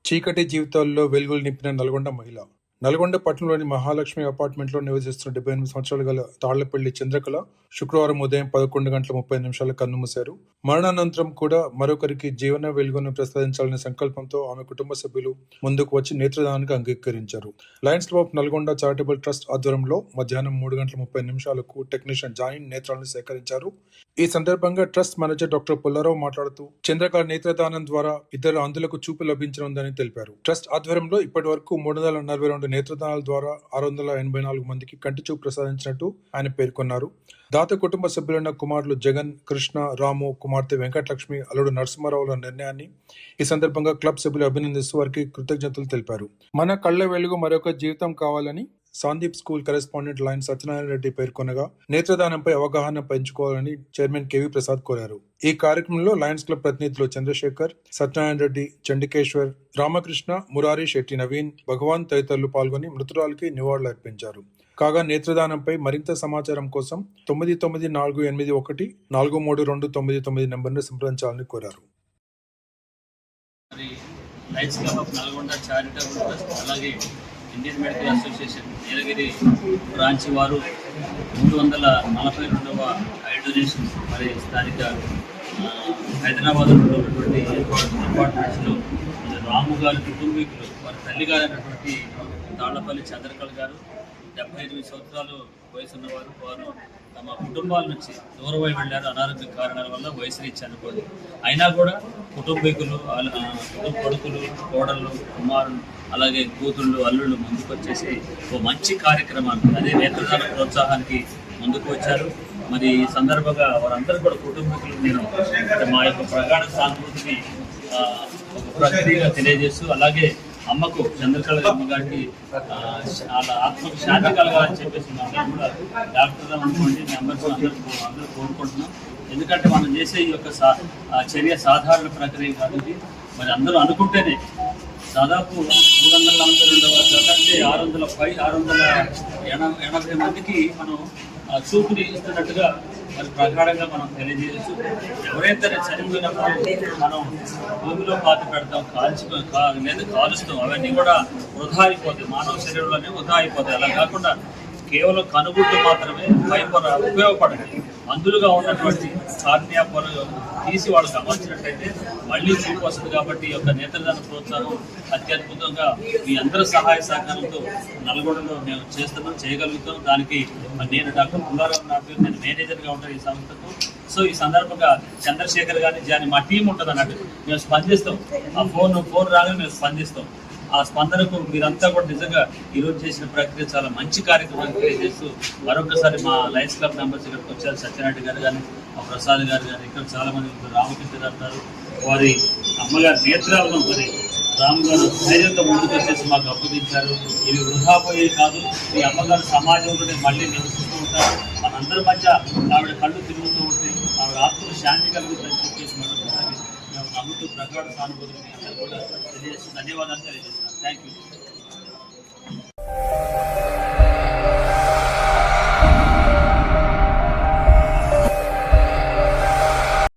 చీకటి జీవితాల్లో వెలుగులు నింపిన నల్గొండ మహిళ. నల్గొండ పట్టణంలోని మహాలక్ష్మి అపార్ట్మెంట్లో నివసిస్తున్న 78 సంవత్సరాలు గల తాళ్లపల్లి చంద్రకళ శుక్రవారం ఉదయం 11:30 కన్నుమూశారు. మరణానంతరం కూడా మరొకరికి జీవన వెలుగును ప్రసాదించాలనే సంకల్పంతో ఆమె కుటుంబ సభ్యులు ముందుకు వచ్చి నేత్రదానానికి అంగీకరించారు. Lions club of Nalgonda charitable trust ఆధ్వర్యంలో మధ్యాహ్నం 3:30 టెక్నీషియన్ జాయిన్ నేత్రాలను సేకరించారు. ఈ సందర్భంగా ట్రస్ట్ మేనేజర్ డాక్టర్ పుల్లారావు మాట్లాడుతూ చంద్రకళ నేత్రదానం ద్వారా ఇద్దరు అంధులకు చూపు లభించనుందని తెలిపారు. ట్రస్ట్ ఆధ్వర్యంలో ఇప్పటి వరకు 342 నేత్రదానాల ద్వారా 684 మందికి కంటి చూపు ప్రసాదించినట్టు ఆయన పేర్కొన్నారు. దాత కుటుంబ సభ్యులైన కుమారులు జగన్, కృష్ణ, రాము, కుమార్తె వెంకటలక్ష్మి, అల్లుడు నరసింహారావుల నిర్ణయాన్ని ఈ సందర్భంగా క్లబ్ సభ్యులు అభినందిస్తూ వారికి కృతజ్ఞతలు తెలిపారు. మన కళ్ళ వెలుగు మరొక జీవితం కావాలని Sandeep school correspondent lion Satyanarayana Reddy పేర్కొనగా, నేత్రదానంపై అవగాహన పెంచుకోవాలని చైర్మన్ కేవీ ప్రసాద్ కోరారు. ఈ కార్యక్రమంలో లయన్స్ క్లబ్ ప్రతినిధులు చంద్రశేఖర్, సత్యనారాయణ రెడ్డి, చండికేశ్వర్, రామకృష్ణ, మురారి, శెట్టి నవీన్, భగవాన్ తదితరులు పాల్గొని మృతురాలికి నివాళులు అర్పించారు. కాగా నేత్రదానంపై మరింత సమాచారం కోసం 9948143299 నంబర్ను సంప్రదించాలని కోరారు. Lions club of Nalgonda charitable trust అలాగే ఇండియన్ మెడికల్ అసోసియేషన్ నీలగిరి బ్రాంచ్ వారు 342వ ఐ డొనేషన్ మరి స్థానిక హైదరాబాద్లో ఉన్నటువంటి అపార్ట్మెంట్స్లో రాము గారి కుటుంబీకులు వారి తల్లి గారైనటువంటి తాళ్లపల్లి చంద్రకళ గారు 78 సంవత్సరాలు వయసున్నవారు. వారు తమ కుటుంబాల నుంచి దూరమై వెళ్ళారు. అనారోగ్య కారణాల వల్ల వయసు రీత్యా అనుకోండి. అయినా కూడా కుటుంబీకులు, కొడుకులు, కోడళ్ళు, కుమారులు, అలాగే కూతుళ్ళు, అల్లుళ్ళు ముందుకు వచ్చేసి ఓ మంచి కార్యక్రమాన్ని, అదే నేత్రదాన ప్రోత్సాహానికి ముందుకు వచ్చారు. మరి ఈ సందర్భంగా వారందరూ కూడా కుటుంబీకులు నేను మా యొక్క ప్రగాఢ సానుభూతిని ఒక ప్రక్రియగా తెలియజేస్తూ, అలాగే అమ్మకు చంద్రకళ అమ్మగారికి వాళ్ళ ఆత్మకు శాంతి కలగాలని చెప్పేసి అందరూ కూడా డాక్టర్ అనుకోండి మెంబర్స్ అందరూ కోరుకుంటున్నాం. ఎందుకంటే మనం చేసే ఈ యొక్క చర్య సాధారణ ప్రక్రియ కాదు. మరి అందరూ అనుకుంటేనే దాదాపు 680 మందికి మనం చూపుని ఇస్తున్నట్టుగా మరి ప్రగాఢంగా మనం తెలియజేయచ్చు. ఎవరైతే చనిపోయినప్పుడు మనం భూమిలో పాతి పెడతాం, లేదా కాలుస్తాం, అవన్నీ కూడా వృధా అయిపోతాయి, మానవ శరీరంలోనే వృధా అయిపోతాయి. అలా కాకుండా కేవలం కనుగుడ్లు మాత్రమే ఉపయోగపడదు. మందులుగా ఉన్నటువంటి కార్నియా పొరలు తీసి వాళ్ళు గమనించినట్టయితే మళ్ళీ చూపు వస్తుంది. కాబట్టి ఈ యొక్క నేత్రదాన ప్రోత్సాహం అత్యద్భుతంగా మీ అందరి సహాయ సహకారంతో నల్గొండలో మేము చేయగలుగుతాం. దానికి నేను డాక్టర్ పుల్లారావు నా పేరు, నేను మేనేజర్గా ఉంటాను ఈ సంస్థకు. సో ఈ సందర్భంగా చంద్రశేఖర్ గారిని మా టీం ఉంటుంది అన్నట్టు మేము స్పందిస్తాం. ఆ ఫోన్ రాగానే మేము స్పందిస్తాం. ఆ స్పందనకు మీరంతా కూడా నిజంగా ఈరోజు చేసిన ప్రక్రియ చాలా మంచి కార్యక్రమాన్ని తెలియజేస్తూ మరొకసారి మా లయన్స్ క్లబ్ మెంబర్స్ ఇక్కడికి వచ్చారు. సత్యనారాయణ గారు కానీ, మా ప్రసాద్ గారు కానీ, ఇక్కడ చాలామంది రామకృష్ణ గారు ఉన్నారు. వారి అమ్మగారి నేత్రాలను మరి రాము గారు ధైర్యంతో ముందుకు వచ్చేసి మాకు అప్పగించారు. ఇవి వృధా పోయేవి కాదు. ఈ అమ్మగారు సమాజంలోనే మళ్ళీ నివసిస్తూ ఉంటారు. మనందరి మధ్య ఆవిడ కళ్ళు తిరుగుతూ ఉంటే ఆవిడ ఆత్మకు శాంతి కలుగుతుందని చెప్పేసి మరొకసారి మేము నమ్ముతూ ప్రగాఢ సానుభూతిని అందరూ కూడా తెలియజేస్తూ ధన్యవాదాలు తెలియజేస్తున్నాను. Thank you.